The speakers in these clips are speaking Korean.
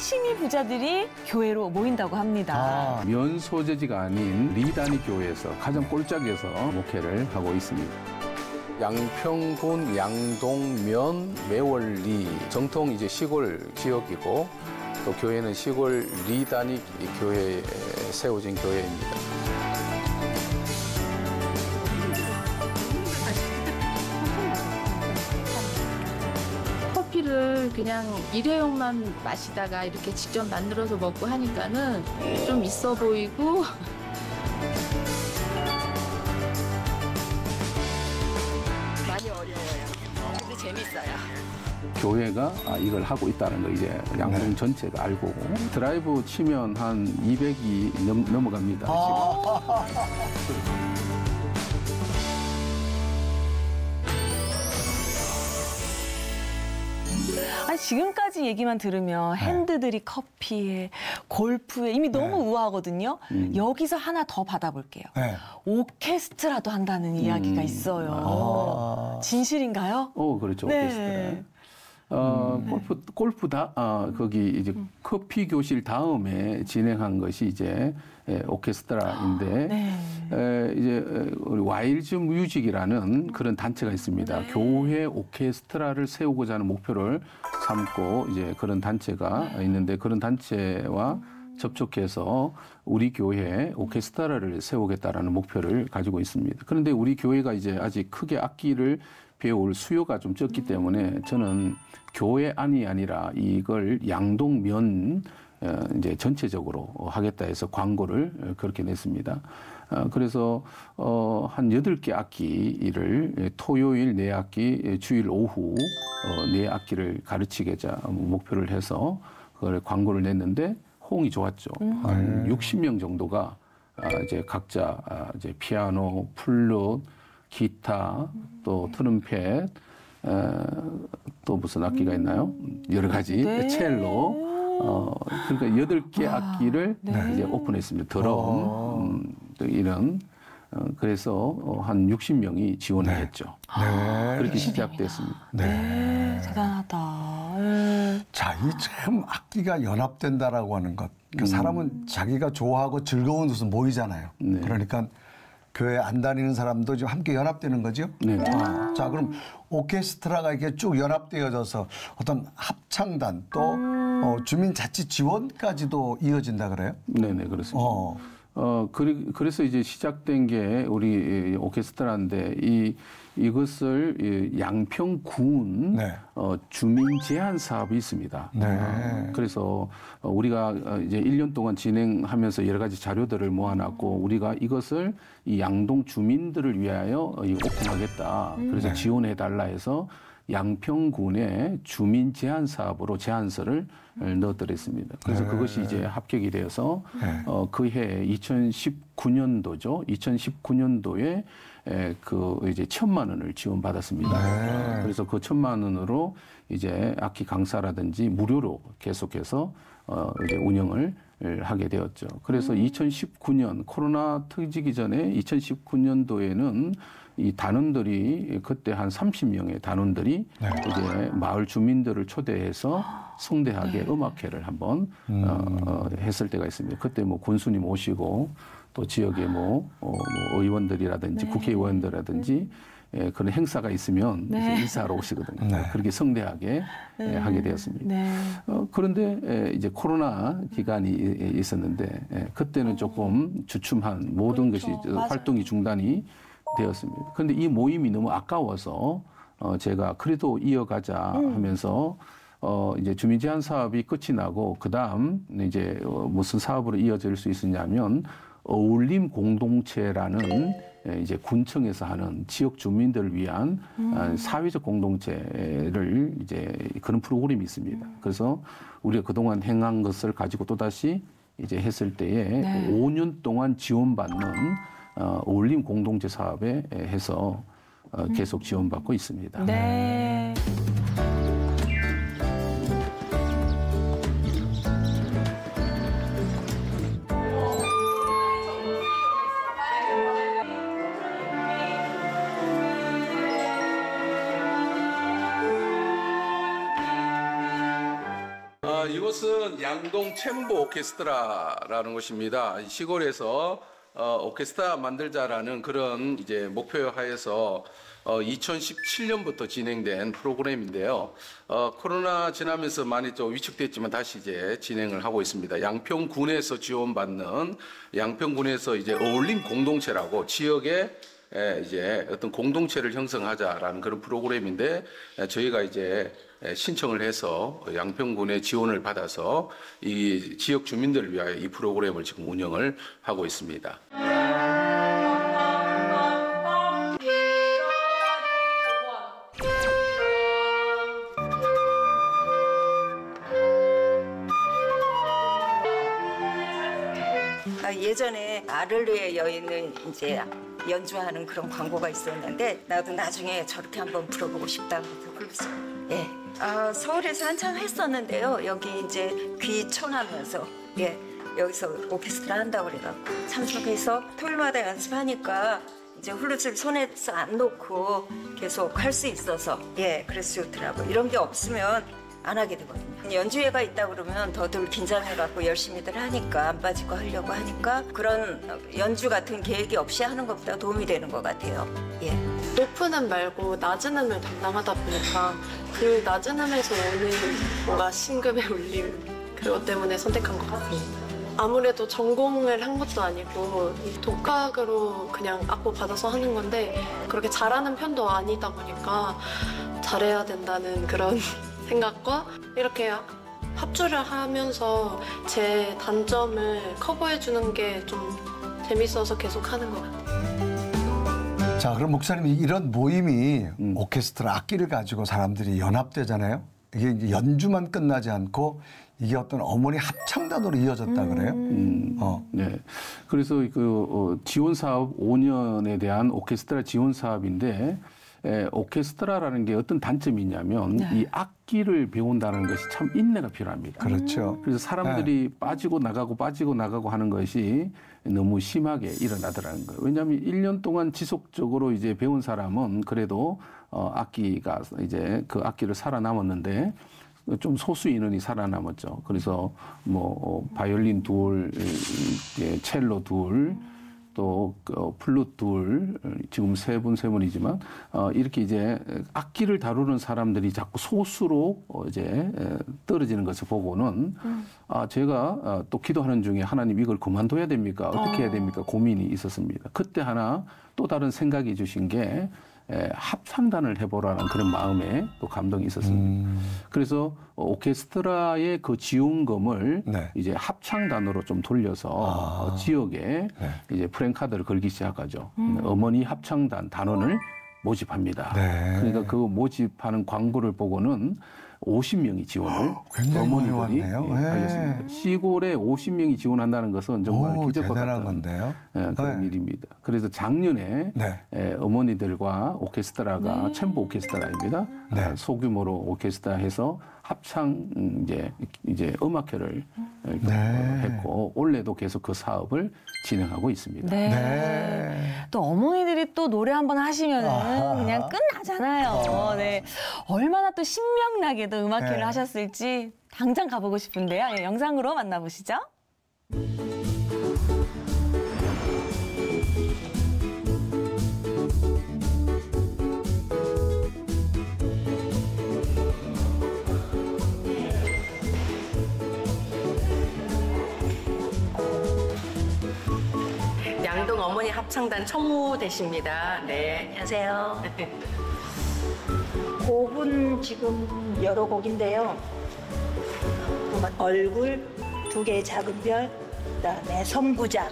시민 부자들이 교회로 모인다고 합니다. 면 소재지가 아닌 리 단위 교회에서 가장 꼴짝에서 목회를 하고 있습니다. 양평군 양동면 매월리 정통 이제 시골 지역이고 또 교회는 시골 리 단위 교회에 세워진 교회입니다. 커피를 그냥 일회용만 마시다가 이렇게 직접 만들어서 먹고 하니까는 좀 있어 보이고 많이 어려워요. 근데 재밌어요. 교회가 이걸 하고 있다는 거 이제 양동 전체가 알고 드라이브 치면 한 200이 넘어갑니다. 지금. 지금까지 얘기만 들으면 핸드들이 커피에 골프에 이미 너무 우아하거든요. 여기서 하나 더 받아볼게요. 오케스트라도 한다는 이야기가 있어요. 진실인가요? 그렇죠. 오케스트라. 거기 이제 커피 교실 다음에 진행한 것이 이제 오케스트라인데 이제 우리 와일즈 뮤직이라는 그런 단체가 있습니다. 교회 오케스트라를 세우고자 하는 목표를 삼고 이제 그런 단체가 있는데 그런 단체와 접촉해서 우리 교회에 오케스트라를 세우겠다라는 목표를 가지고 있습니다. 그런데 우리 교회가 이제 아직 크게 악기를 배울 수요가 좀 적기 때문에 저는 교회 안이 아니라 이걸 양동면 이제 전체적으로 하겠다 해서 광고를 그렇게 냈습니다. 그래서 한 8개 악기를 토요일 4악기, 주일 오후 4악기를 가르치고자 목표를 해서 그걸 광고를 냈는데 호응이 좋았죠. 한 60명 정도가 이제 각자 이제 피아노, 플룻, 기타, 또 트럼펫, 또 무슨 악기가 있나요? 여러 가지, 첼로. 그러니까 8개 악기를 이제 오픈했습니다. 드럼, 이런. 그래서 한 60명이 지원을 했죠. 그렇게 시작됐습니다. 대단하다. 자, 이 참 악기가 연합된다라고 하는 것. 그러니까 사람은 자기가 좋아하고 즐거운 곳은 모이잖아요. 그러니까 교회 안 다니는 사람도 지금 함께 연합되는 거죠? 자, 그럼 오케스트라가 이렇게 쭉 연합되어져서 어떤 합창단 또 주민자치 지원까지도 이어진다 그래요? 네네, 그렇습니다. 그래서 이제 시작된 게 우리 오케스트라인데 이것을 양평군 주민 제한 사업이 있습니다. 그래서 우리가 이제 1년 동안 진행하면서 여러 가지 자료들을 모아놨고 우리가 이것을 이 양동 주민들을 위하여 오픈하겠다. 그래서 지원해달라 해서 양평군의 주민 제한 사업으로 제안서를 넣어드렸습니다. 그래서 그것이 이제 합격이 되어서 그해 2019년도죠. 2019년도에 그 이제 1,000만 원을 지원받았습니다. 그래서 그 1,000만 원으로 이제 악기 강사라든지 무료로 계속해서 이제 운영을 하게 되었죠. 그래서 2019년 코로나 터지기 전에 2019년도에는 이 단원들이 그때 한 30명의 단원들이 이제 마을 주민들을 초대해서 성대하게 음악회를 한번 했을 때가 있습니다. 그때 뭐 군수님 오시고 또 지역의 뭐 의원들이라든지 국회의원들이라든지 그런 행사가 있으면 이제 인사하러 오시거든요. 그렇게 성대하게 하게 되었습니다. 그런데 이제 코로나 기간이 있었는데 그때는 조금 주춤한 모든 것이 활동이 중단이 되었습니다. 그런데 이 모임이 너무 아까워서 제가 그래도 이어가자 하면서 이제 주민 제한 사업이 끝이 나고 그다음 이제 무슨 사업으로 이어질 수 있었냐면 어울림 공동체라는 이제 군청에서 하는 지역 주민들을 위한 사회적 공동체를 이제 그런 프로그램이 있습니다. 그래서 우리가 그동안 행한 것을 가지고 또다시 이제 했을 때에 5년 동안 지원받는 어울림 공동체 사업에 해서 계속 지원받고 있습니다. 이곳은 양동 챔버 오케스트라라는 곳입니다. 시골에서 오케스트라 만들자라는 그런 이제 목표하에서 2017년부터 진행된 프로그램인데요. 코로나 지나면서 많이 좀 위축됐지만 다시 이제 진행을 하고 있습니다. 양평군에서 지원받는 양평군에서 이제 어울림 공동체라고 지역에 이제 어떤 공동체를 형성하자라는 그런 프로그램인데 저희가 이제 신청을 해서 양평군의 지원을 받아서 이 지역 주민들을 위하여 이 프로그램을 지금 운영을 하고 있습니다. 예전에 아를르의 여인을 이제 연주하는 그런 광고가 있었는데 나도 나중에 저렇게 한번 불어보고 싶다고 불렀어요. 예. 서울에서 한참 했었는데요. 여기 이제 귀촌하면서 여기서 오케스트라 한다고 그래갖고 참석해서 토요일마다 연습하니까 이제 훌룻을 손에서 안 놓고 계속 할 수 있어서 그래서 좋더라고요. 이런 게 없으면 안 하게 되거든요. 연주회가 있다 그러면 더들 긴장해갖고 열심히들 하니까 안 빠지고 하려고 하니까 그런 연주 같은 계획이 없이 하는 것보다 도움이 되는 것 같아요. 높은 음 말고 낮은 음을 담당하다 보니까 그 낮은 음에서 오는 뭔가 신금의 울림 그것 때문에 선택한 것 같습니다. 아무래도 전공을 한 것도 아니고 독학으로 그냥 악보 받아서 하는 건데 그렇게 잘하는 편도 아니다 보니까 잘해야 된다는 그런 생각과 이렇게 합주를 하면서 제 단점을 커버해주는 게 좀 재밌어서 계속 하는 것 같아요. 자, 그럼 목사님 이런 모임이 오케스트라 악기를 가지고 사람들이 연합되잖아요. 이게 이제 연주만 끝나지 않고 이게 어떤 어머니 합창단으로 이어졌다 그래요? 네. 그래서 그 지원 사업 5년에 대한 오케스트라 지원 사업인데 오케스트라라는 게 어떤 단점이 있냐면 이 악기를 배운다는 것이 참 인내가 필요합니다. 그렇죠. 그래서 사람들이 빠지고 나가고 하는 것이 너무 심하게 일어나더라는 거예요. 왜냐하면 1년 동안 지속적으로 이제 배운 사람은 그래도 악기가 이제 그 악기를 살아남았는데 좀 소수 인원이 살아남았죠. 그래서 뭐 바이올린 둘, 첼로 둘, 또 플룻 둘, 지금 세 분이지만 이렇게 이제 악기를 다루는 사람들이 자꾸 소수로 이제 떨어지는 것을 보고는 제가 또 기도하는 중에 하나님 이걸 그만둬야 됩니까? 어떻게 해야 됩니까? 고민이 있었습니다. 그때 하나 또 다른 생각이 주신 게 합창단을 해보라는 그런 마음에 또 감동이 있었습니다. 그래서 오케스트라의 그 지원금을 이제 합창단으로 좀 돌려서 지역에 이제 프랜카드를 걸기 시작하죠. 어머니 합창단 단원을 모집합니다. 그러니까 그 모집하는 광고를 보고는 50명이 지원을 어머니들이 하셨습니다. 시골에 50명이 지원한다는 것은 정말 기적과 같은 그런 일입니다. 그래서 작년에 어머니들과 오케스트라가 챔버 오케스트라입니다. 소규모로 오케스트라 해서 합창 이제 음악회를 했고 올해도 계속 그 사업을 진행하고 있습니다. 또 어머니들이 또 노래 한번 하시면은 그냥 끝나잖아요. 얼마나 또 신명나게도 음악회를 하셨을지 당장 가보고 싶은데요. 영상으로 만나보시죠. 양동 어머니 합창단 천무 되십니다. 네, 안녕하세요. 곡은 지금 여러 곡인데요. 얼굴, 두 개의 작은 별, 그다음에 선부작,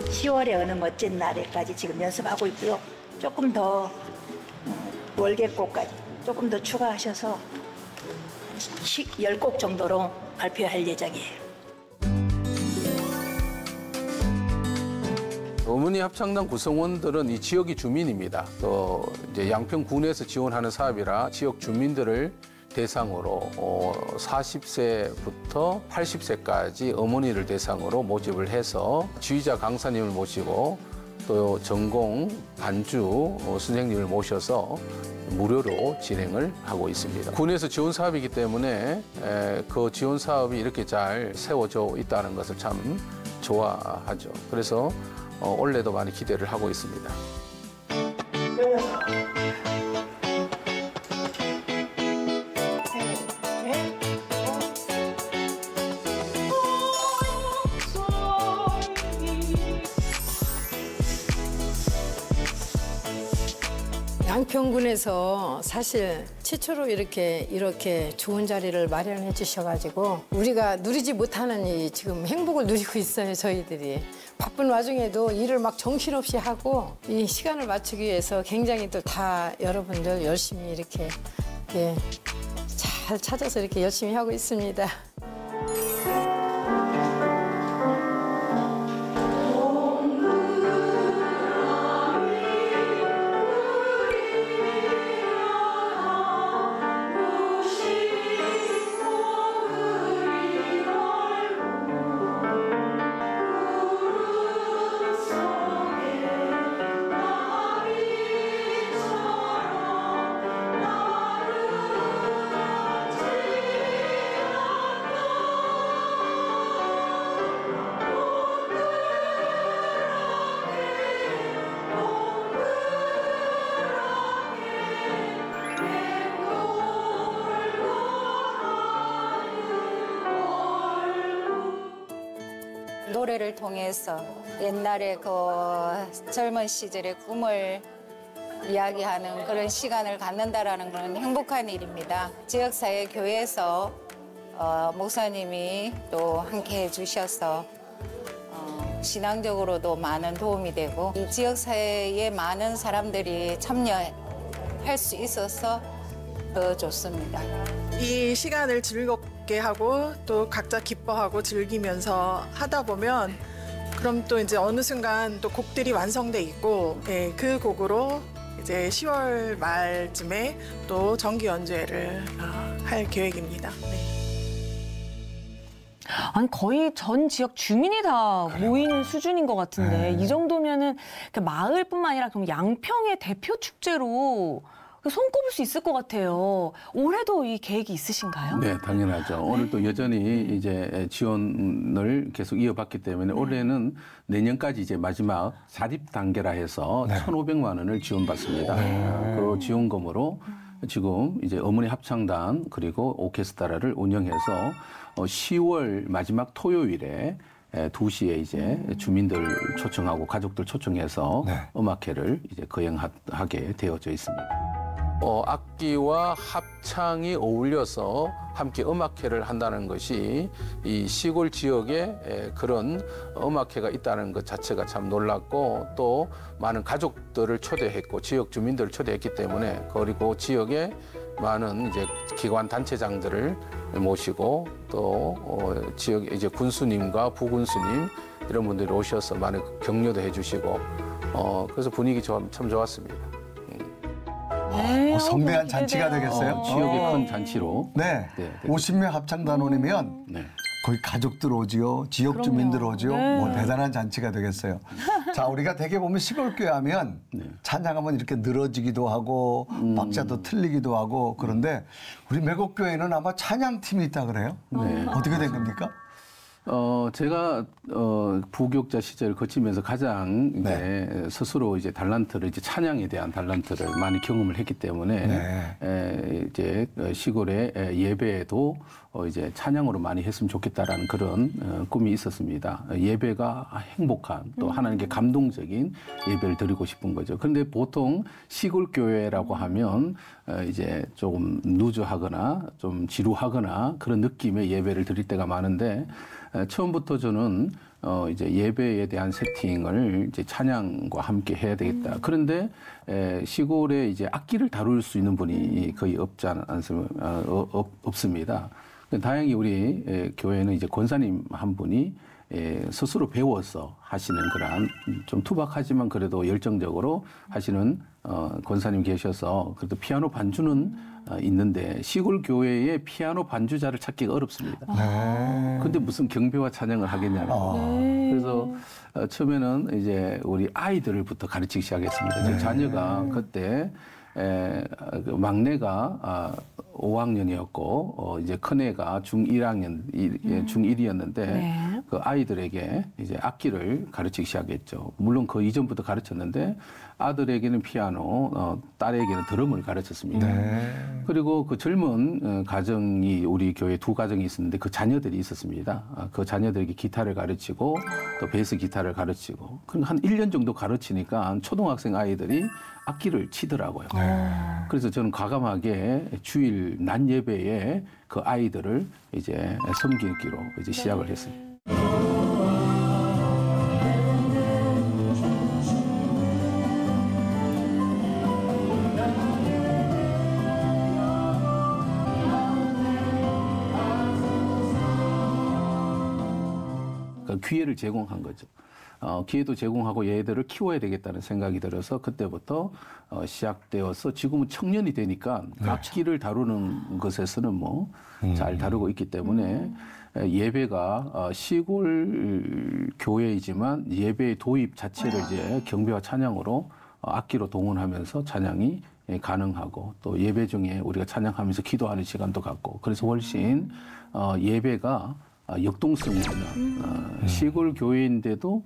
10월의 어느 멋진 날에까지 지금 연습하고 있고요. 조금 더 월계곡까지 조금 더 추가하셔서 10곡 정도로 발표할 예정이에요. 어머니 합창단 구성원들은 이 지역의 주민입니다. 또 이제 양평군에서 지원하는 사업이라 지역 주민들을 대상으로 40세부터 80세까지 어머니를 대상으로 모집을 해서 지휘자 강사님을 모시고 또 전공 반주 선생님을 모셔서 무료로 진행을 하고 있습니다. 군에서 지원 사업이기 때문에 그 지원 사업이 이렇게 잘 세워져 있다는 것을 참 좋아하죠. 그래서 올해도 많이 기대를 하고 있습니다. 양평군에서 사실 최초로 이렇게 좋은 자리를 마련해 주셔가지고 우리가 누리지 못하는 이 지금 행복을 누리고 있어요. 저희들이 바쁜 와중에도 일을 막 정신없이 하고 이 시간을 맞추기 위해서 굉장히 또 다 여러분들 열심히 이렇게 잘 찾아서 이렇게 열심히 하고 있습니다. 노래를 통해서 옛날에 그 젊은 시절의 꿈을 이야기하는 그런 시간을 갖는다라는 건 행복한 일입니다. 지역사회 교회에서 목사님이 또 함께 해주셔서 신앙적으로도 많은 도움이 되고 이 지역사회에 많은 사람들이 참여할 수 있어서 더 좋습니다. 이 시간을 즐겁게 하고 또 각자 기뻐하고 즐기면서 하다 보면 그럼 또 이제 어느 순간 또 곡들이 완성돼 있고 그 곡으로 이제 10월 말쯤에 또 정기 연주회를 할 계획입니다. 아니 거의 전 지역 주민이 다 모이는 수준인 것 같은데 이 정도면은 마을뿐만 아니라 그럼 양평의 대표 축제로 손꼽을 수 있을 것 같아요. 올해도 이 계획이 있으신가요? 네, 당연하죠. 오늘도 여전히 이제 지원을 계속 이어받기 때문에 올해는 내년까지 이제 마지막 사립 단계라 해서 1,500만 원을 지원받습니다. 그 지원금으로 지금 이제 어머니 합창단 그리고 오케스트라를 운영해서 10월 마지막 토요일에 2시에 이제 주민들 초청하고 가족들 초청해서 음악회를 이제 거행하게 되어져 있습니다. 악기와 합창이 어울려서 함께 음악회를 한다는 것이 이 시골 지역에 그런 음악회가 있다는 것 자체가 참 놀랍고 또 많은 가족들을 초대했고 지역 주민들을 초대했기 때문에 그리고 지역에 많은 이제 기관 단체장들을 모시고 또 지역 이제 군수님과 부군수님 이런 분들이 오셔서 많은 격려도 해주시고 그래서 분위기 참 좋았습니다. 성대한 잔치가 되겠어요. 지역의 큰 잔치로. 네. 50명 합창단원이면 거의 가족들 오지요. 지역 주민들 오지요. 뭐 대단한 잔치가 되겠어요. 자, 우리가 대개 보면 시골교회 하면 찬양하면 이렇게 늘어지기도 하고 박자도 틀리기도 하고 그런데 우리 매곡교회는 아마 찬양팀이 있다 그래요? 어떻게 된 겁니까? 제가 부교육자 시절을 거치면서 가장 이제 스스로 이제 달란트를 이제 찬양에 대한 달란트를 많이 경험을 했기 때문에 이제 시골의 예배에도 이제 찬양으로 많이 했으면 좋겠다라는 그런 꿈이 있었습니다. 예배가 행복한 또 하나님께 감동적인 예배를 드리고 싶은 거죠. 그런데 보통 시골 교회라고 하면 이제 조금 누주하거나 좀 지루하거나 그런 느낌의 예배를 드릴 때가 많은데 처음부터 저는 이제 예배에 대한 세팅을 이제 찬양과 함께 해야 되겠다. 그런데 시골에 이제 악기를 다룰 수 있는 분이 거의 없습니다. 다행히 우리 교회는 이제 권사님 한 분이 스스로 배워서 하시는 그런 좀 투박하지만 그래도 열정적으로 하시는 권사님 계셔서 그래도 피아노 반주는 있는데 시골 교회에 피아노 반주자를 찾기가 어렵습니다. 근데 무슨 경배와 찬양을 하겠냐고. 그래서 처음에는 이제 우리 아이들부터 가르치기 시작했습니다. 제 자녀가 그때 그 막내가 5학년이었고 이제 큰애가 중1이었는데 네. 그 아이들에게 이제 악기를 가르치기 시작했죠. 물론 그 이전부터 가르쳤는데 아들에게는 피아노, 딸에게는 드럼을 가르쳤습니다. 네. 그리고 그 젊은 가정이 우리 교회 2가정이 있었는데 그 자녀들이 있었습니다. 그 자녀들에게 기타를 가르치고 또 베이스 기타를 가르치고 한 1년 정도 가르치니까 초등학생 아이들이 악기를 치더라고요. 그래서 저는 과감하게 주일 낮 예배에 그 아이들을 이제 섬기기로 이제 시작을 했습니다. 기회를 제공한 거죠. 기회도 제공하고 얘들을 키워야 되겠다는 생각이 들어서 그때부터 시작되어서 지금은 청년이 되니까 악기를 다루는 것에서는 뭐 잘 다루고 있기 때문에 예배가 시골 교회이지만 예배의 도입 자체를 이제 경배와 찬양으로 악기로 동원하면서 찬양이 가능하고 또 예배 중에 우리가 찬양하면서 기도하는 시간도 갖고 그래서 훨씬 예배가 역동성이 있는 시골 교회인데도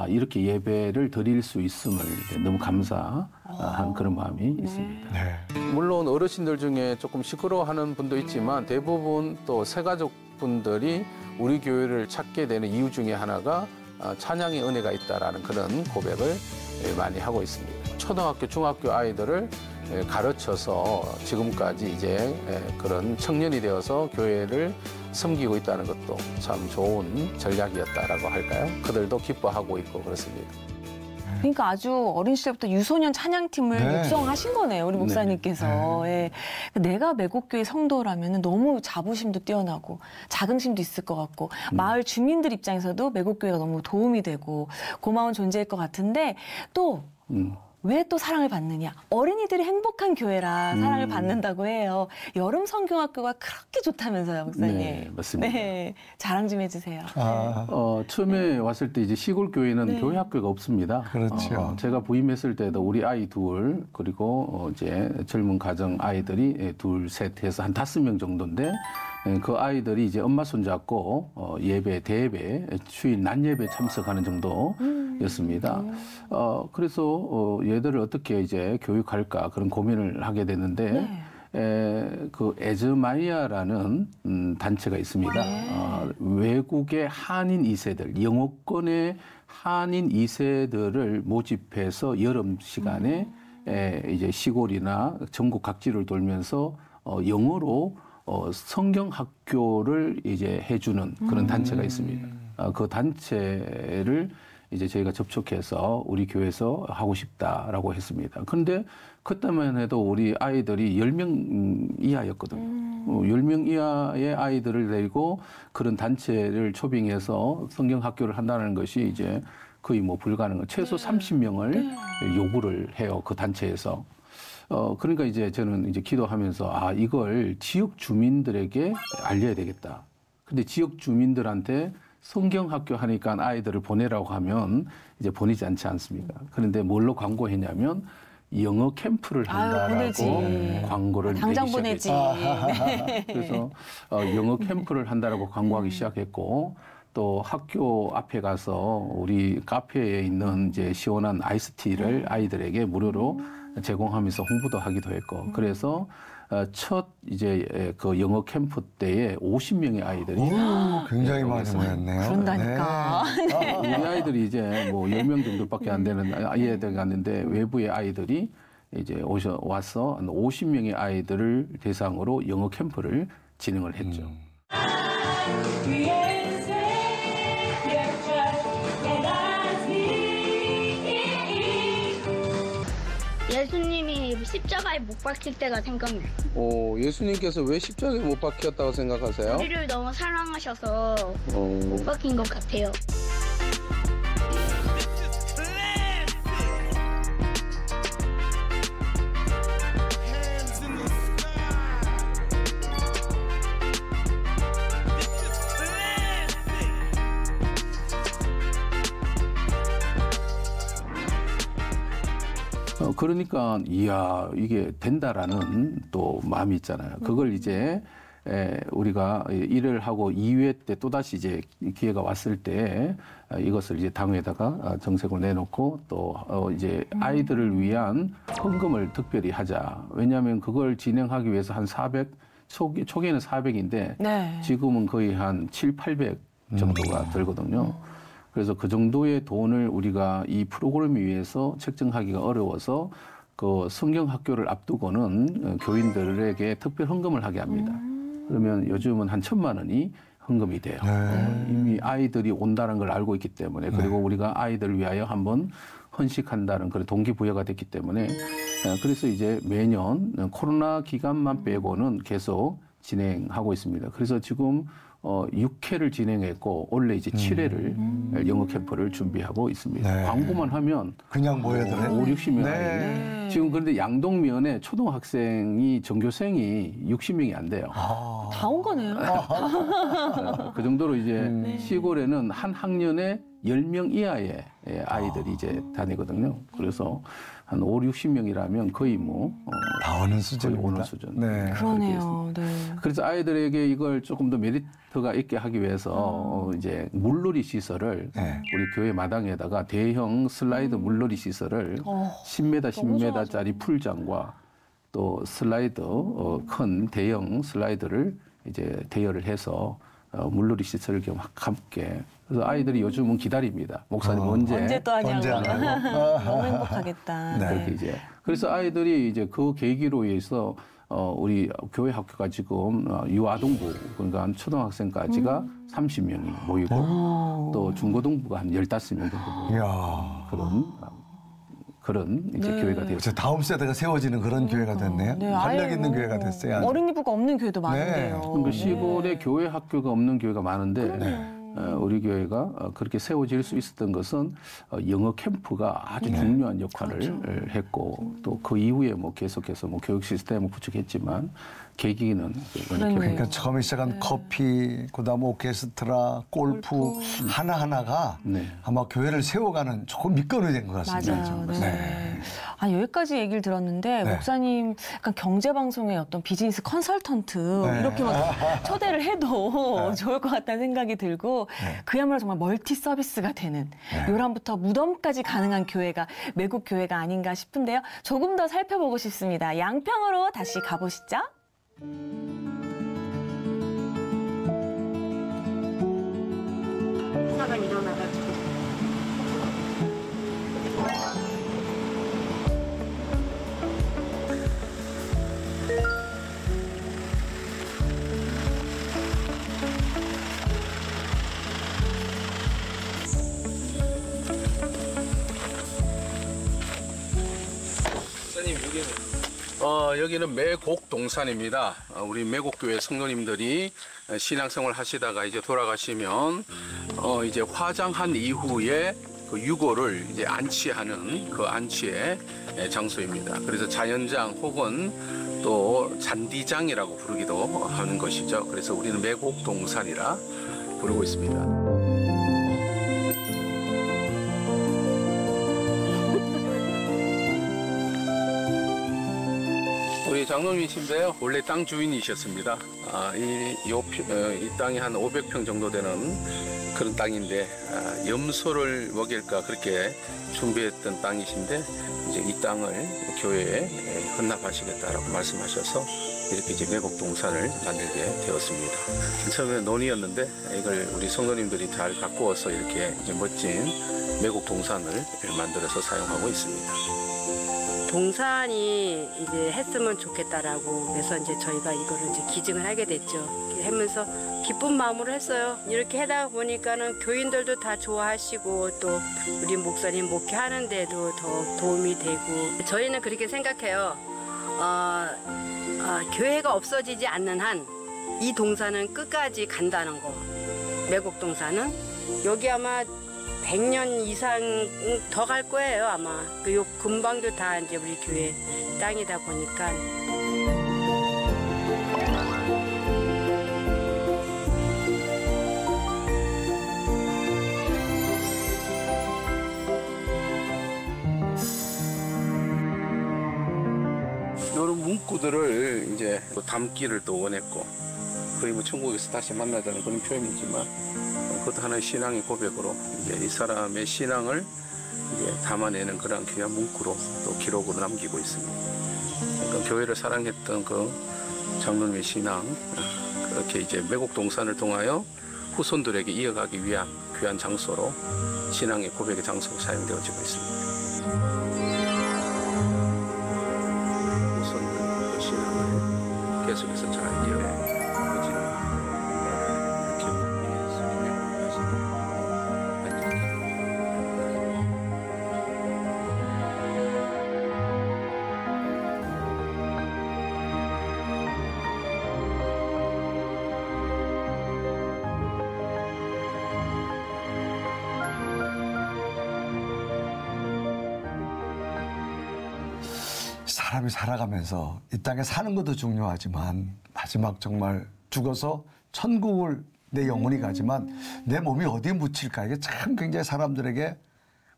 이렇게 예배를 드릴 수 있음을 너무 감사한 그런 마음이 있습니다. 네. 물론 어르신들 중에 조금 시끄러워하는 분도 있지만 대부분 또 새가족 분들이 우리 교회를 찾게 되는 이유 중에 하나가 찬양의 은혜가 있다라는 그런 고백을 많이 하고 있습니다. 초등학교, 중학교 아이들을 가르쳐서 지금까지 이제 그런 청년이 되어서 교회를 섬기고 있다는 것도 참 좋은 전략이었다라고 할까요? 그들도 기뻐하고 있고 그렇습니다. 그러니까 아주 어린 시절부터 유소년 찬양팀을 네. 육성하신 거네요, 우리 목사님께서. 예. 내가 매곡교회 성도라면 너무 자부심도 뛰어나고 자긍심도 있을 것 같고 마을 주민들 입장에서도 매곡교회가 너무 도움이 되고 고마운 존재일 것 같은데 또 왜 또 사랑을 받느냐? 어린이들이 행복한 교회라 사랑을 받는다고 해요. 여름 성경학교가 그렇게 좋다면서요, 목사님. 네, 맞습니다. 네, 자랑 좀 해주세요. 처음에 왔을 때 이제 시골 교회는 교회 학교가 없습니다. 그렇죠. 제가 부임했을 때도 우리 아이 둘 그리고 이제 젊은 가정 아이들이 둘, 셋 해서 한 5명 정도인데 그 아이들이 이제 엄마 손잡고 예배, 대예배, 주일 낮 예배 참석하는 정도였습니다. 그래서 얘들을 어떻게 이제 교육할까 그런 고민을 하게 됐는데 그 에즈마이아라는 단체가 있습니다. 외국의 한인 2세들, 영어권의 한인 2세들을 모집해서 여름 시간에 이제 시골이나 전국 각지를 돌면서 영어로 성경 학교를 이제 해주는 그런 단체가 있습니다. 그 단체를 이제 저희가 접촉해서 우리 교회에서 하고 싶다라고 했습니다. 그런데 그때만 해도 우리 아이들이 10명 이하였거든요. 10명 이하의 아이들을 데리고 그런 단체를 초빙해서 성경 학교를 한다는 것이 이제 거의 뭐 불가능한 최소 30명을 요구를 해요. 그 단체에서. 그러니까 이제 저는 이제 기도하면서 이걸 지역 주민들에게 알려야 되겠다. 근데 지역 주민들한테 성경학교 하니까 아이들을 보내라고 하면 이제 보내지 않지 않습니까? 그런데 뭘로 광고했냐면 영어 캠프를 한다라고 광고를 당장 내기 보내지. 그래서 영어 캠프를 한다라고 광고하기 시작했고 또 학교 앞에 가서 우리 카페에 있는 이제 시원한 아이스티를 아이들에게 무료로 제공하면서 홍보도 하기도 했고 그래서 첫 이제 그 영어 캠프 때에 50명의 아이들이 굉장히 많이 모였네요. 그런다니까. 우리 아이들이 이제 뭐 10명 정도밖에 안 되는 아이들이 갔는데 외부의 아이들이 이제 와서 한 50명의 아이들을 대상으로 영어 캠프를 진행을 했죠. 예수님이 십자가에 못 박힐 때가 생각나요. 예수님께서 왜 십자가에 못 박혔다고 생각하세요? 우리를 너무 사랑하셔서 못 박힌 것 같아요. 그러니까 이야 이게 된다라는 또 마음이 있잖아요. 그걸 이제 우리가 1회를 하고 2회 때 또다시 이제 기회가 왔을 때 이것을 이제 당회에다가 정책을 내놓고 또 이제 아이들을 위한 헌금을 특별히 하자. 왜냐하면 그걸 진행하기 위해서 한 400, 초기에는 400인데 네. 지금은 거의 한 7, 800 정도가 들거든요. 그래서 그 정도의 돈을 우리가 이 프로그램을 위해서 책정하기가 어려워서 그 성경학교를 앞두고는 교인들에게 특별 헌금을 하게 합니다. 그러면 요즘은 한 1,000만 원이 헌금이 돼요. 이미 아이들이 온다는 걸 알고 있기 때문에 그리고 우리가 아이들을 위하여 한번 헌식한다는 그런 동기부여가 됐기 때문에 그래서 이제 매년 코로나 기간만 빼고는 계속 진행하고 있습니다. 그래서 지금 6회를 진행했고 원래 이제 7회를 영어 캠프를 준비하고 있습니다. 네. 광고만 하면 그냥 모여드네. 5, 60명. 네. 지금 그런데 양동면에 초등학생이 전교생이 60명이 안 돼요. 다 온 거네요. 그 정도로 이제 시골에는 한 학년에 10명 이하의 아이들이 이제 다니거든요. 그래서 한 5, 60명이라면 거의 뭐 다 오는 수준입니다. 오는 수준. 네. 그러네요. 네. 그래서 아이들에게 이걸 조금 더 메리트가 있게 하기 위해서 이제 물놀이 시설을 우리 교회 마당에다가 대형 슬라이드 물놀이 시설을 10m, 10m짜리 풀장과 또 슬라이드 큰 대형 슬라이드를 이제 대여를 해서 물놀이 시설을 함께. 그래서 아이들이 요즘은 기다립니다. 목사님 언제 또 하냐고. 너무 행복하겠다. 네. 그렇게 이제 그래서 아이들이 이제 그 계기로 인해서 우리 교회 학교가 지금 유아동부 그러니까 초등학생까지가 30명이 모이고 또 중고등부가 한 15명 정도 모이고 그런 이제 교회가 되었어요. 다음 세대가 세워지는 그런 교회가 됐네요. 네, 활력 있는 교회가 됐어요. 어린이부가 없는 교회도 많은데요. 그러니까 시골에 교회 학교가 없는 교회가 많은데 우리 교회가 그렇게 세워질 수 있었던 것은 영어 캠프가 아주 중요한 역할을 했고 또 그 이후에 뭐 계속해서 뭐 교육 시스템을 구축했지만 계기는 그러니까 처음에 시작한 커피, 그다음 오케스트라, 골프 하나하나가 아마 교회를 세워가는 조금 밑거름이 된 것 같습니다. 맞아요. 네. 아, 여기까지 얘기를 들었는데 목사님 약간 경제방송의 어떤 비즈니스 컨설턴트 이렇게 막 초대를 해도 좋을 것 같다는 생각이 들고 그야말로 정말 멀티 서비스가 되는 요람부터 무덤까지 가능한 교회가 매국 교회가 아닌가 싶은데요. 조금 더 살펴보고 싶습니다. 양평으로 다시 가보시죠. 사관 일어나가지고 여기는 매곡동산입니다. 우리 매곡교회 성도님들이 신앙생활 하시다가 이제 돌아가시면 이제 화장한 이후에 그 유골을 이제 안치하는 그 안치의 장소입니다. 그래서 자연장 혹은 또 잔디장이라고 부르기도 하는 것이죠. 그래서 우리는 매곡동산이라 부르고 있습니다. 우리 장로님이신데요. 원래 땅 주인이셨습니다. 이 땅이 한 500평 정도 되는 그런 땅인데 염소를 먹일까 그렇게 준비했던 땅이신데 이제 이 땅을 교회에 헌납하시겠다라고 말씀하셔서 이렇게 이제 매곡동산을 만들게 되었습니다. 처음에 논이었는데 이걸 우리 성도님들이 잘 가꾸어서 이렇게 이제 멋진 매곡동산을 만들어서 사용하고 있습니다. 동산이 이제 했으면 좋겠다라고 그래서 이제 저희가 이거를 이제 기증을 하게 됐죠. 하면서 기쁜 마음으로 했어요. 이렇게 하다 보니까는 교인들도 다 좋아하시고 또 우리 목사님 목회하는데도 더 도움이 되고 저희는 그렇게 생각해요. 교회가 없어지지 않는 한 이 동산은 끝까지 간다는 거. 매곡동산은 여기 아마 100년 이상 더 갈 거예요, 아마. 요 근방도 다 이제 우리 교회 땅이다 보니까. 식구들을 이제 담기를 또 원했고 거의 뭐 천국에서 다시 만나자는 그런 표현이지만 그것도 하나의 신앙의 고백으로 이제 이 사람의 신앙을 이제 담아내는 그런 귀한 문구로 또 기록으로 남기고 있습니다. 그러니까 교회를 사랑했던 그 장로님의 신앙 그렇게 이제 매곡 동산을 통하여 후손들에게 이어가기 위한 귀한 장소로 신앙의 고백의 장소로 사용되어지고 있습니다. 후손들 신앙을 계속해서 잘 이어가고 사람이 살아가면서 이 땅에 사는 것도 중요하지만 마지막 정말 죽어서 천국을 내 영혼이 가지만 내 몸이 어디에 묻힐까 이게 참 굉장히 사람들에게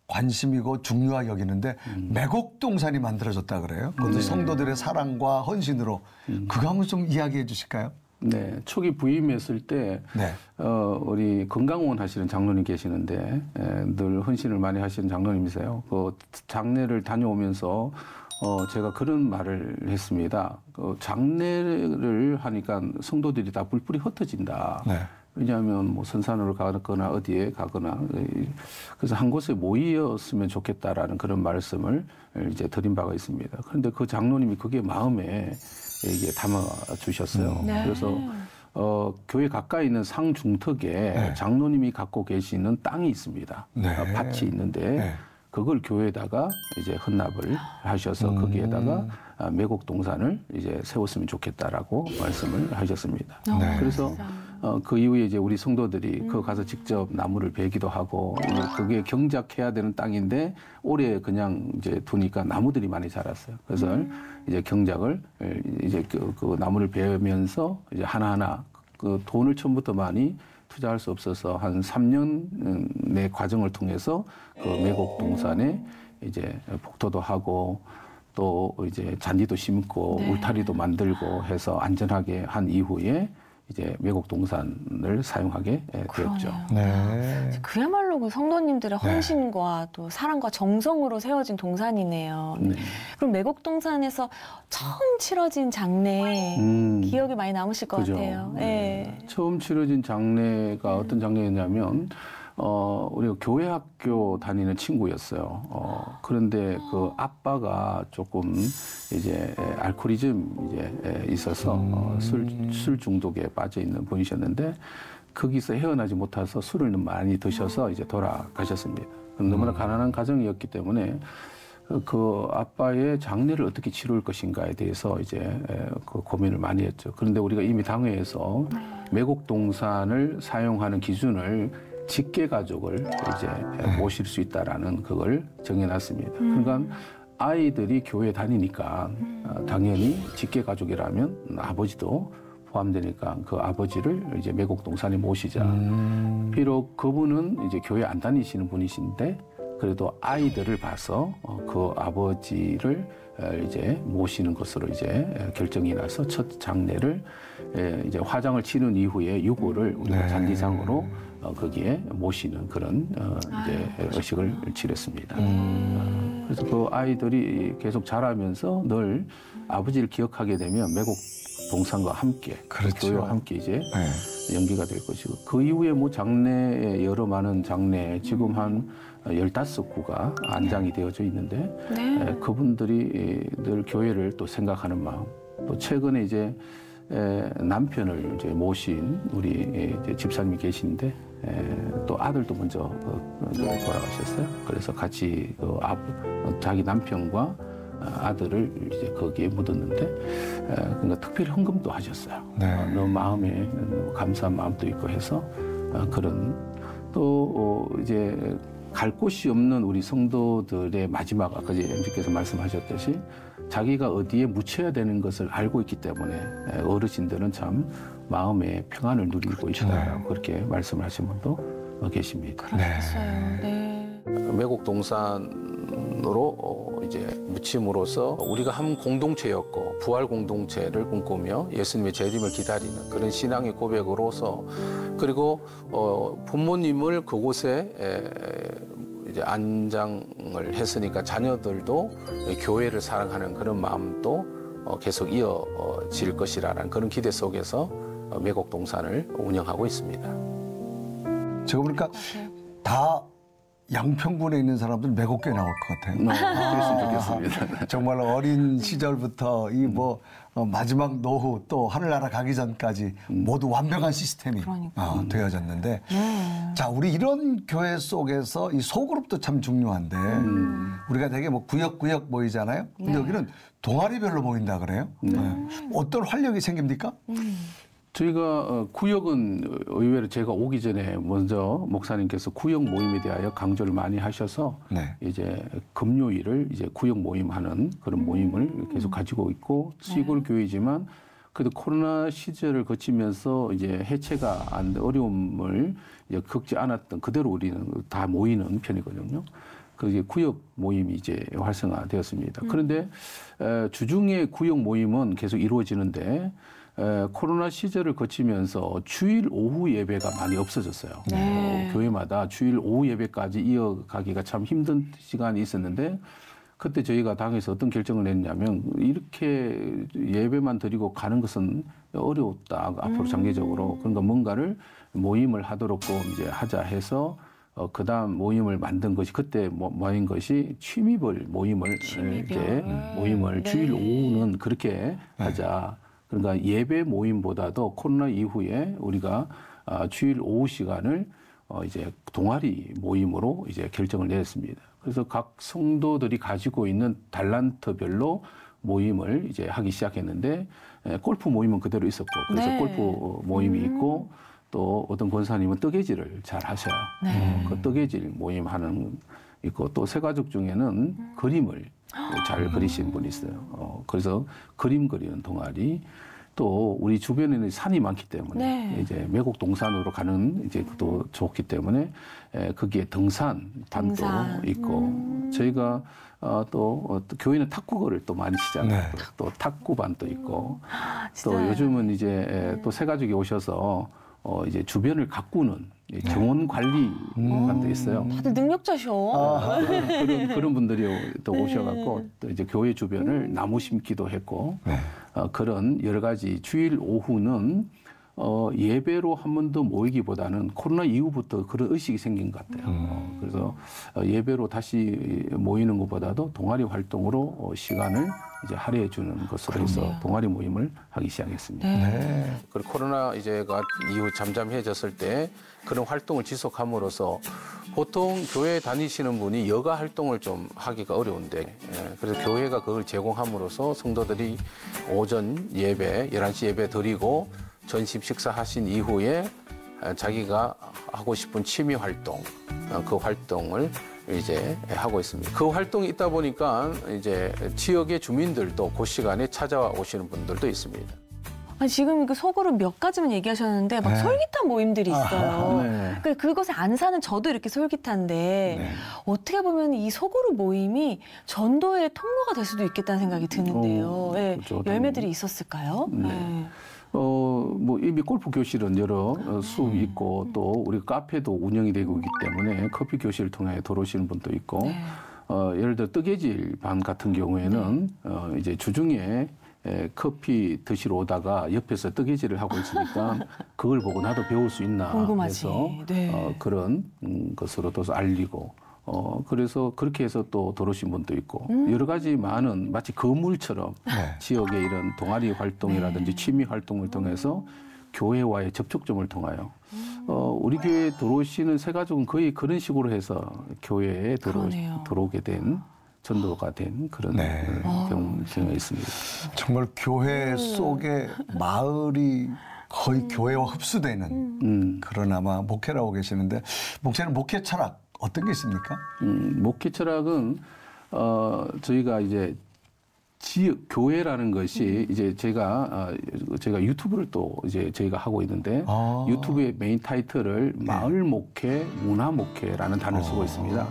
관심이고 중요하게 여기는데 매곡동산이 만들어졌다 그래요. 그것도 성도들의 사랑과 헌신으로 그거 한번 좀 이야기해 주실까요? 네, 초기 부임했을 때 우리 건강원 하시는 장로님 계시는데 늘 헌신을 많이 하시는 장로님이세요. 그 장례를 다녀오면서 제가 그런 말을 했습니다. 장례를 하니까 성도들이 다 뿔뿔이 흩어진다. 네. 왜냐하면 뭐 선산으로 가거나 어디에 가거나 그래서 한 곳에 모이었으면 좋겠다라는 그런 말씀을 이제 드린 바가 있습니다. 그런데 그 장로님이 그게 마음에 이게 담아 주셨어요. 네. 그래서 교회 가까이 있는 상중턱에 장로님이 갖고 계시는 땅이 있습니다. 네. 밭이 있는데. 네. 그걸 교회에다가 이제 헌납을 하셔서 거기에다가 매곡동산을 이제 세웠으면 좋겠다라고 말씀을 하셨습니다. 네. 그래서 그 이후에 이제 우리 성도들이 그 가서 직접 나무를 베기도 하고 그게 경작해야 되는 땅인데 올해 그냥 이제 두니까 나무들이 많이 자랐어요. 그래서 이제 경작을 이제 그 나무를 베면서 이제 하나하나 그 돈을 처음부터 많이 투자할 수 없어서 한 3년의 과정을 통해서 그 매곡동산에 이제 복도도 하고 또 이제 잔디도 심고 울타리도 만들고 해서 안전하게 한 이후에 이제 매곡동산을 사용하게 되었죠. 네. 그야말로 그 성도님들의 헌신과 또 사랑과 정성으로 세워진 동산이네요. 네. 그럼 매곡동산에서 처음 치러진 장례 기억이 많이 남으실 것 같아요. 네. 처음 치러진 장례가 어떤 장례였냐면 우리가 교회 학교 다니는 친구였어요. 그런데 그 아빠가 조금 이제 알코올리즘 이제 있어서 술 중독에 빠져 있는 분이셨는데 거기서 헤어나지 못해서 술을 많이 드셔서 이제 돌아가셨습니다. 너무나 가난한 가정이었기 때문에 그 아빠의 장례를 어떻게 치룰 것인가에 대해서 이제 그 고민을 많이 했죠. 그런데 우리가 이미 당회에서 매곡동산을 사용하는 기준을 직계 가족을 이제 모실 수 있다라는 그걸 정해놨습니다. 그러니까 아이들이 교회 다니니까 당연히 직계 가족이라면 아버지도 포함되니까 그 아버지를 이제 매곡동산에 모시자. 비록 그분은 이제 교회 안 다니시는 분이신데 그래도 아이들을 봐서 그 아버지를 이제 모시는 것으로 이제 결정이 나서 첫 장례를 이제 화장을 치른 이후에 유골을 우리가 잔디상으로 거기에 모시는 그런 이제 의식을 치렀습니다. 그래서 그 아이들이 계속 자라면서 늘 아버지를 기억하게 되면 매곡동산과 함께 교회와 함께 이제 연기가 될 것이고 그 이후에 뭐 장례 여러 많은 장례 지금 한 15구가 안장이 되어져 있는데 그분들이 늘 교회를 또 생각하는 마음 또 최근에 이제 남편을 이제 모신 우리 이제 집사님이 계신데 또 아들도 먼저 돌아가셨어요. 그래서 같이 자기 남편과 아들을 이제 거기에 묻었는데 그러니까 특별히 헌금도 하셨어요. 너무 마음에 감사한 마음도 있고 해서 그런 또 이제 갈 곳이 없는 우리 성도들의 마지막 아까 엠씨께서 말씀하셨듯이 자기가 어디에 묻혀야 되는 것을 알고 있기 때문에 어르신들은 참 마음의 평안을 누리고 있다라고 그렇게 말씀하신 분도 계십니다. 그렇겠어요. 네. 매곡동산으로 이제 묻힘으로써 우리가 한 공동체였고 부활 공동체를 꿈꾸며 예수님의 재림을 기다리는 그런 신앙의 고백으로서 그리고 부모님을 그곳에 이제 안장을 했으니까 자녀들도 교회를 사랑하는 그런 마음도 계속 이어질 것이라는 그런 기대 속에서 매곡동산을 운영하고 있습니다. 제가 보니까 다 양평군에 있는 사람들 매곡교회 나올 것 같아요. 그랬으면 좋겠습니다. 정말 어린 시절부터 이 뭐 마지막 노후 또 하늘나라 가기 전까지 모두 완벽한 시스템이 되어졌는데 자 우리 이런 교회 속에서 이 소그룹도 참 중요한데 우리가 되게 뭐 구역 모이잖아요. 근데 여기는 동아리별로 모인다 그래요. 어떤 활력이 생깁니까? 저희가 구역은 의외로 제가 오기 전에 먼저 목사님께서 구역 모임에 대하여 강조를 많이 하셔서 이제 금요일을 이제 구역 모임하는 그런 모임을 계속 가지고 있고 시골 교회지만 그래도 코로나 시절을 거치면서 이제 해체가 안 돼 어려움을 이제 겪지 않았던 그대로 우리는 다 모이는 편이거든요. 그게 구역 모임이 이제 활성화되었습니다. 그런데 주중에 구역 모임은 계속 이루어지는데 코로나 시절을 거치면서 주일 오후 예배가 많이 없어졌어요. 교회마다 주일 오후 예배까지 이어가기가 참 힘든 시간이 있었는데 그때 저희가 당에서 어떤 결정을 냈냐면 이렇게 예배만 드리고 가는 것은 어려웠다. 앞으로 장기적으로. 그러니까 뭔가를 모임을 하도록 이제 하자 해서 그다음 모임을 만든 것이 그때 모인 것이 취미별 모임을 이제 모임을 주일 오후는 그렇게 하자. 그러니까 예배 모임보다도 코로나 이후에 우리가 주일 오후 시간을 이제 동아리 모임으로 이제 결정을 내렸습니다. 그래서 각 성도들이 가지고 있는 달란트별로 모임을 이제 하기 시작했는데 골프 모임은 그대로 있었고 그래서 골프 모임이 있고 또 어떤 권사님은 뜨개질을 잘 하셔요. 그 뜨개질 모임 하는 있고 또 새가족 중에는 그림을 잘 그리시는 분이 있어요. 그래서 그림 그리는 동아리 또 우리 주변에는 산이 많기 때문에 이제 매곡동산으로 가는 이제 또 좋기 때문에 거기에 등산반도 있고 저희가 또 교회는 탁구를 또 많이 치잖아요. 또 탁구반도 있고 또 요즘은 이제 또 새가족이 오셔서 이제 주변을 가꾸는 정원 관리반도 있어요. 다들 능력자셔. 그런 분들이 또 오셔갖고 또 이제 교회 주변을 나무 심기도 했고 그런 여러 가지 주일 오후는 예배로 한 번 더 모이기보다는 코로나 이후부터 그런 의식이 생긴 것 같아요. 그래서 예배로 다시 모이는 것보다도 동아리 활동으로 시간을 이제 할애해 주는 것으로 해서 동아리 모임을 하기 시작했습니다. 그리고 코로나 이제가 이후 잠잠해졌을 때 그런 활동을 지속함으로써 보통 교회 다니시는 분이 여가 활동을 좀 하기가 어려운데 그래서 교회가 그걸 제공함으로써 성도들이 오전 예배, 11시 예배 드리고 전심 식사하신 이후에 자기가 하고 싶은 취미 활동, 그 활동을 이제 하고 있습니다. 그 활동이 있다 보니까 이제 지역의 주민들도 그 시간에 찾아와 오시는 분들도 있습니다. 지금 그 소그룹 몇 가지만 얘기하셨는데 막 솔깃한 모임들이 있어요. 그러니까 그것에 안 사는 저도 이렇게 솔깃한데 어떻게 보면 이 소그룹 모임이 전도의 통로가 될 수도 있겠다는 생각이 드는데요. 그렇죠. 열매들이 있었을까요? 뭐 이미 골프 교실은 여러 수업 있고 또 우리 카페도 운영이 되고 있기 때문에 커피 교실을 통해 들어오시는 분도 있고 예를 들어 뜨개질 반 같은 경우에는 이제 주중에 커피 드시러 오다가 옆에서 뜨개질을 하고 있으니까 그걸 보고 나도 배울 수 있나 해서 그런 것으로 또 알리고 그래서 그렇게 해서 또 들어오신 분도 있고 여러 가지 많은 마치 거물처럼 지역의 이런 동아리 활동이라든지 취미 활동을 통해서 교회와의 접촉점을 통하여 우리 교회에 들어오시는 새가족은 거의 그런 식으로 해서 교회에 들어오게 된 전도가 된 그런 경우가 있습니다. 정말 교회 속에 마을이 거의 교회와 흡수되는 그런 아마 목회라고 계시는데 목사님 목회 철학 어떤 게 있습니까? 목회 철학은 저희가 이제 지역 교회라는 것이 이제 제가 유튜브를 또 이제 저희가 하고 있는데 유튜브의 메인 타이틀을 마을 목회, 문화 목회라는 단어를 쓰고 있습니다.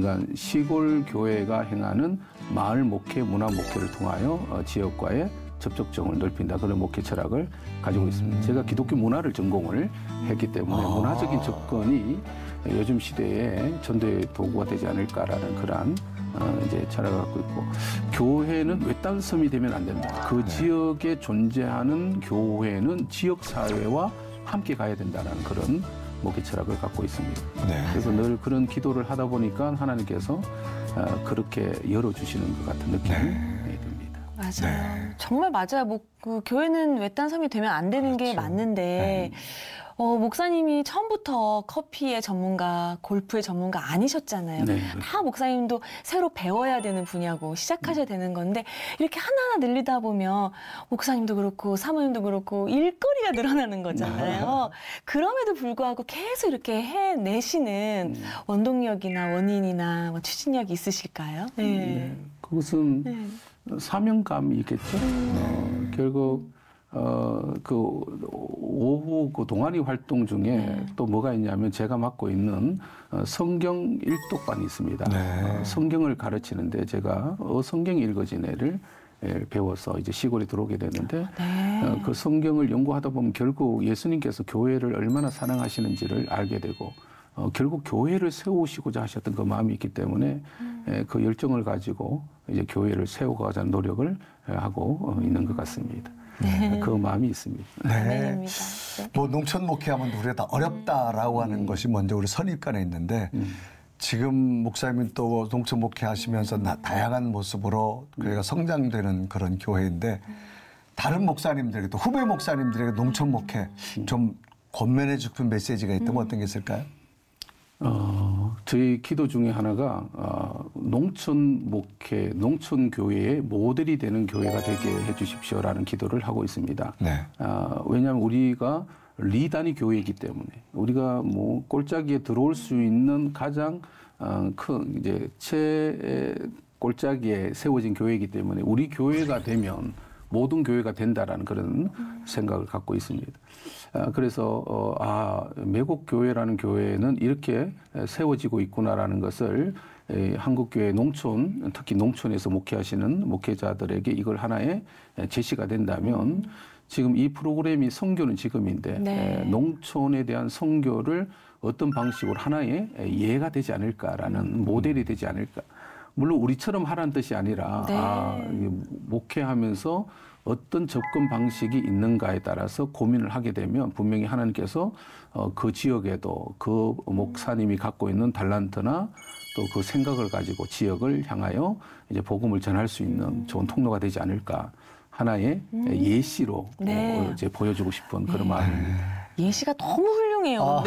그러니까 시골 교회가 행하는 마을 목회, 문화 목회를 통하여 지역과의 접촉점을 넓힌다. 그런 목회 철학을 가지고 있습니다. 제가 기독교 문화를 전공을 했기 때문에 문화적인 접근이 요즘 시대에 전도의 도구가 되지 않을까라는 그러한 이제 철학을 갖고 있고, 교회는 외딴 섬이 되면 안 된다. 그 지역에 존재하는 교회는 지역 사회와 함께 가야 된다는 그런 목회 철학을 갖고 있습니다. 그래서 늘 그런 기도를 하다 보니까 하나님께서 그렇게 열어주시는 것 같은 느낌이 듭니다. 맞아요. 정말 맞아요. 뭐 그 교회는 외딴 섬이 되면 안 되는 게 맞는데 목사님이 처음부터 커피의 전문가, 골프의 전문가 아니셨잖아요. 다 목사님도 새로 배워야 되는 분야고 시작하셔야 되는 건데 이렇게 하나하나 늘리다 보면 목사님도 그렇고 사모님도 그렇고 일거리가 늘어나는 거잖아요. 그럼에도 불구하고 계속 이렇게 해내시는 원동력이나 원인이나 뭐 추진력이 있으실까요? 그것은 사명감이 있겠죠. 결국 그 오후 그 동아리 활동 중에 또 뭐가 있냐면 제가 맡고 있는 성경 일독반이 있습니다. 성경을 가르치는데 제가 성경이 읽어지네를 배워서 이제 시골에 들어오게 됐는데 그 성경을 연구하다 보면 결국 예수님께서 교회를 얼마나 사랑하시는지를 알게 되고 결국 교회를 세우시고자 하셨던 그 마음이 있기 때문에 그 열정을 가지고 이제 교회를 세워가자는 노력을 하고 있는 것 같습니다. 그 마음이 있습니다. 뭐 농촌 목회하면 우리가 다 어렵다라고 하는 것이 먼저 우리 선입관에 있는데 지금 목사님은 또 농촌 목회하시면서 다양한 모습으로 교회가 성장되는 그런 교회인데 다른 목사님들에게 또 후배 목사님들에게 농촌 목회 좀 권면해 주는 메시지가 있다면 어떤 게 있을까요? 저희 기도 중에 하나가 농촌 목회, 농촌 교회의 모델이 되는 교회가 되게 해주십시오라는 기도를 하고 있습니다. 왜냐하면 우리가 리단위 교회이기 때문에 우리가 뭐 골짜기에 들어올 수 있는 가장 큰 이제 골짜기에 세워진 교회이기 때문에 우리 교회가 되면 모든 교회가 된다라는 그런 생각을 갖고 있습니다. 그래서 매국 교회라는 교회는 이렇게 세워지고 있구나라는 것을 한국 교회 농촌, 특히 농촌에서 목회하시는 목회자들에게 이걸 하나의 제시가 된다면 지금 이 프로그램이 선교는 지금인데 농촌에 대한 선교를 어떤 방식으로 하나의 예가 되지 않을까라는 모델이 되지 않을까. 물론 우리처럼 하라는 뜻이 아니라 목회하면서 어떤 접근 방식이 있는가에 따라서 고민을 하게 되면 분명히 하나님께서 그 지역에도 그 목사님이 갖고 있는 달란트나 또 그 생각을 가지고 지역을 향하여 이제 복음을 전할 수 있는 좋은 통로가 되지 않을까. 하나의 예시로 이제 보여주고 싶은 그런 마음입니다. 예시가 너무 훌륭해요.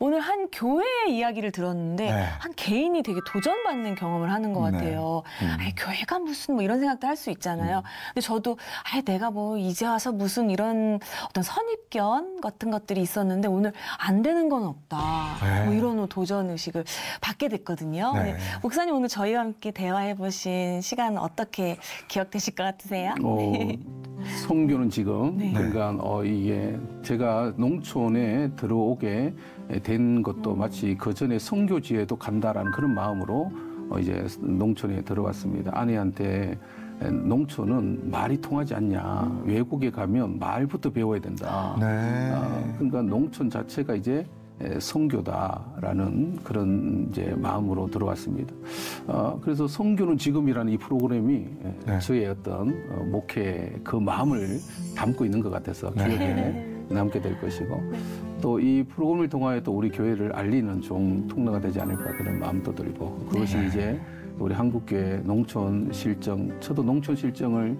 오늘 한 교회의 이야기를 들었는데 한 개인이 되게 도전받는 경험을 하는 것 같아요. 아니, 교회가 무슨 뭐 이런 생각도 할 수 있잖아요. 근데 저도 내가 뭐 이제 와서 무슨 이런 어떤 선입견 같은 것들이 있었는데 오늘 안 되는 건 없다. 뭐 이런 도전 의식을 받게 됐거든요. 목사님 오늘 저희와 함께 대화해보신 시간 어떻게 기억되실 것 같으세요? 선교는 지금 그러니까 이게 제가 농촌에 들어오게 된 것도 마치 그 전에 선교지에도 간다라는 그런 마음으로 이제 농촌에 들어왔습니다. 아내한테 농촌은 말이 통하지 않냐. 외국에 가면 말부터 배워야 된다. 그러니까 농촌 자체가 이제 선교다라는 그런 이제 마음으로 들어왔습니다. 그래서 선교는 지금이라는 이 프로그램이 저의 어떤 목회 그 마음을 담고 있는 것 같아서 기억에 남게 될 것이고 또 이 프로그램을 통하여 또 우리 교회를 알리는 좋은 통로가 되지 않을까 그런 마음도 들고 그것이 이제 우리 한국교회 농촌 실정, 저도 농촌 실정을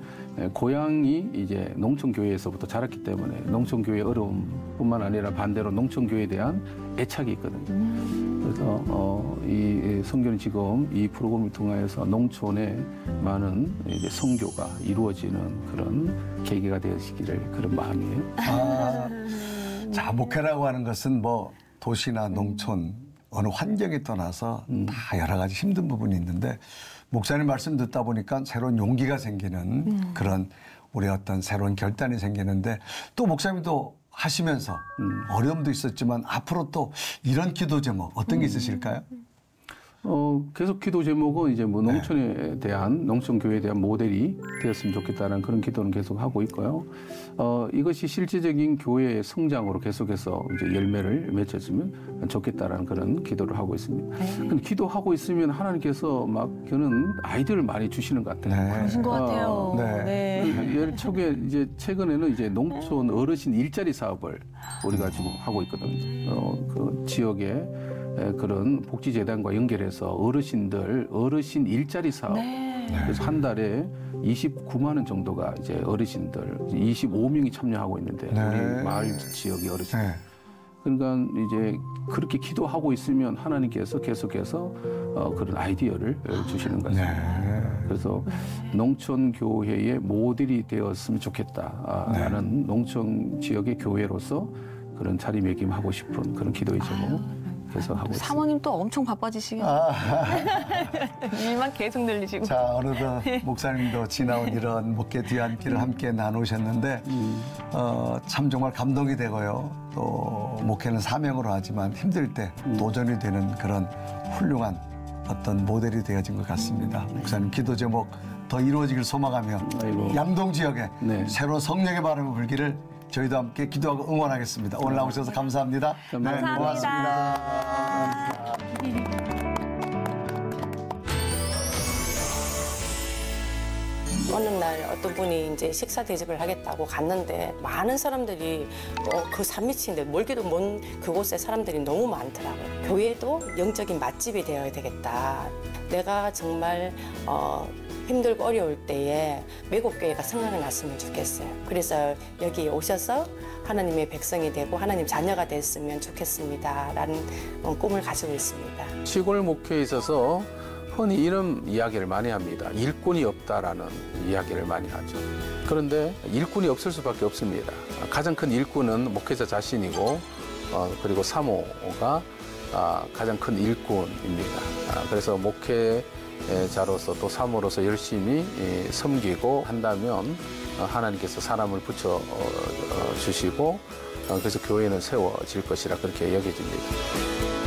고향이 이제 농촌교회에서부터 자랐기 때문에 농촌교회의 어려움뿐만 아니라 반대로 농촌교회에 대한 애착이 있거든요. 그래서 이 선교는 지금 이 프로그램을 통하여서 농촌에 많은 이제 선교가 이루어지는 그런 계기가 되시기를 그런 마음이에요. 자, 목회라고 하는 것은 뭐 도시나 농촌 어느 환경에 떠나서 다 여러 가지 힘든 부분이 있는데 목사님 말씀 듣다 보니까 새로운 용기가 생기는 그런 우리 어떤 새로운 결단이 생기는데 또 목사님도 하시면서 어려움도 있었지만 앞으로 또 이런 기도 제목 어떤 게 있으실까요? 계속 기도 제목은 이제 뭐 농촌에 대한, 농촌교회에 대한 모델이 되었으면 좋겠다는 그런 기도는 계속 하고 있고요. 이것이 실질적인 교회의 성장으로 계속해서 이제 열매를 맺어주면 좋겠다라는 그런 기도를 하고 있습니다. 근데 기도하고 있으면 하나님께서 막 저는 아이디어를 많이 주시는 것 같아요. 그러신 것 같아요. 예를 초기에 이제 최근에는 이제 농촌 어르신 일자리 사업을 우리가 지금 하고 있거든요. 그 지역에 그런 복지재단과 연결해서 어르신 일자리 사업. 그래서 한 달에 29만 원 정도가 이제 어르신들 25명이 참여하고 있는데 우리 마을 지역의 어르신들. 그러니까 이제 그렇게 기도하고 있으면 하나님께서 계속해서 그런 아이디어를 주시는 것입니다. 그래서 농촌 교회의 모델이 되었으면 좋겠다라는 농촌 지역의 교회로서 그런 자리매김하고 싶은 그런 기도의 제목. 계속 하고 있습니다. 사모님 또 엄청 바빠지시겠네요. 일만 계속 늘리시고. 자, 어느덧 목사님도 지나온 이런 목회 뒤안길을 함께 나누셨는데 참 정말 감동이 되고요. 또 목회는 사명으로 하지만 힘들 때 도전이 되는 그런 훌륭한 어떤 모델이 되어진 것 같습니다. 목사님 기도 제목 더 이루어지길 소망하며 양동 지역에 새로운 성령의 바람이 불기를 저희도 함께 기도하고 응원하겠습니다. 오늘 나오셔서 감사합니다. 감사합니다. 고맙습니다. 어느 날 어떤 분이 이제 식사 대접을 하겠다고 갔는데 많은 사람들이 그 산밑인데 멀기도 먼 그곳에 사람들이 너무 많더라고요. 교회도 영적인 맛집이 되어야 되겠다. 내가 정말 힘들고 어려울 때에 매국교회가 생각이 났으면 좋겠어요. 그래서 여기 오셔서 하나님의 백성이 되고 하나님 자녀가 됐으면 좋겠습니다. 라는 꿈을 가지고 있습니다. 시골 목회에 있어서 흔히 이런 이야기를 많이 합니다. 일꾼이 없다라는 이야기를 많이 하죠. 그런데 일꾼이 없을 수밖에 없습니다. 가장 큰 일꾼은 목회자 자신이고 그리고 사모가 가장 큰 일꾼입니다. 그래서 목회자로서 또 사모로서 열심히 섬기고 한다면 하나님께서 사람을 붙여 주시고 그래서 교회는 세워질 것이라 그렇게 여겨집니다.